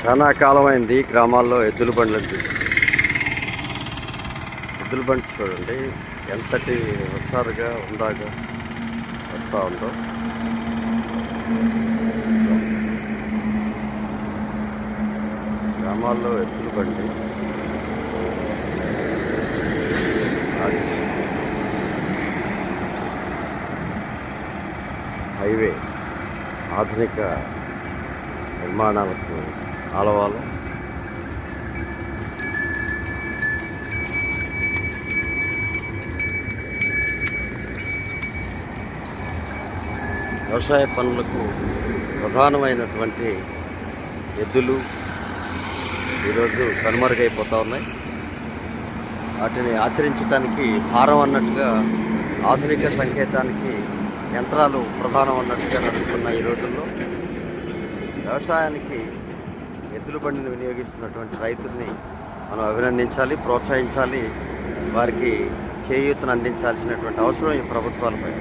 చాలా కాలమైంది గ్రామాల్లో ఎద్దుల బండ్లను చూసి. ఎద్దుల బండి చూడండి ఎంతటి హుషారుగా ఉందాగా వస్తూ ఉందో. గ్రామాల్లో ఎద్దుల బండి హైవే ఆధునిక నిర్మాణాలకు ఆలవాలు. వ్యవసాయ పనులకు ప్రధానమైనటువంటి ఎద్దులు ఈరోజు కనుమరుగైపోతూ ఉన్నాయి. వాటిని ఆచరించడానికి భారం అన్నట్టుగా, ఆధునిక సంకేతానికి యంత్రాలు ప్రధానం అన్నట్టుగా నడుస్తున్న ఈ రోజుల్లో వ్యవసాయానికి ఎద్దుల బండిని వినియోగిస్తున్నటువంటి రైతుల్ని మనం అభినందించాలి, ప్రోత్సహించాలి. వారికి చేయూతను అందించాల్సినటువంటి అవసరం ఈ ప్రభుత్వాలపై.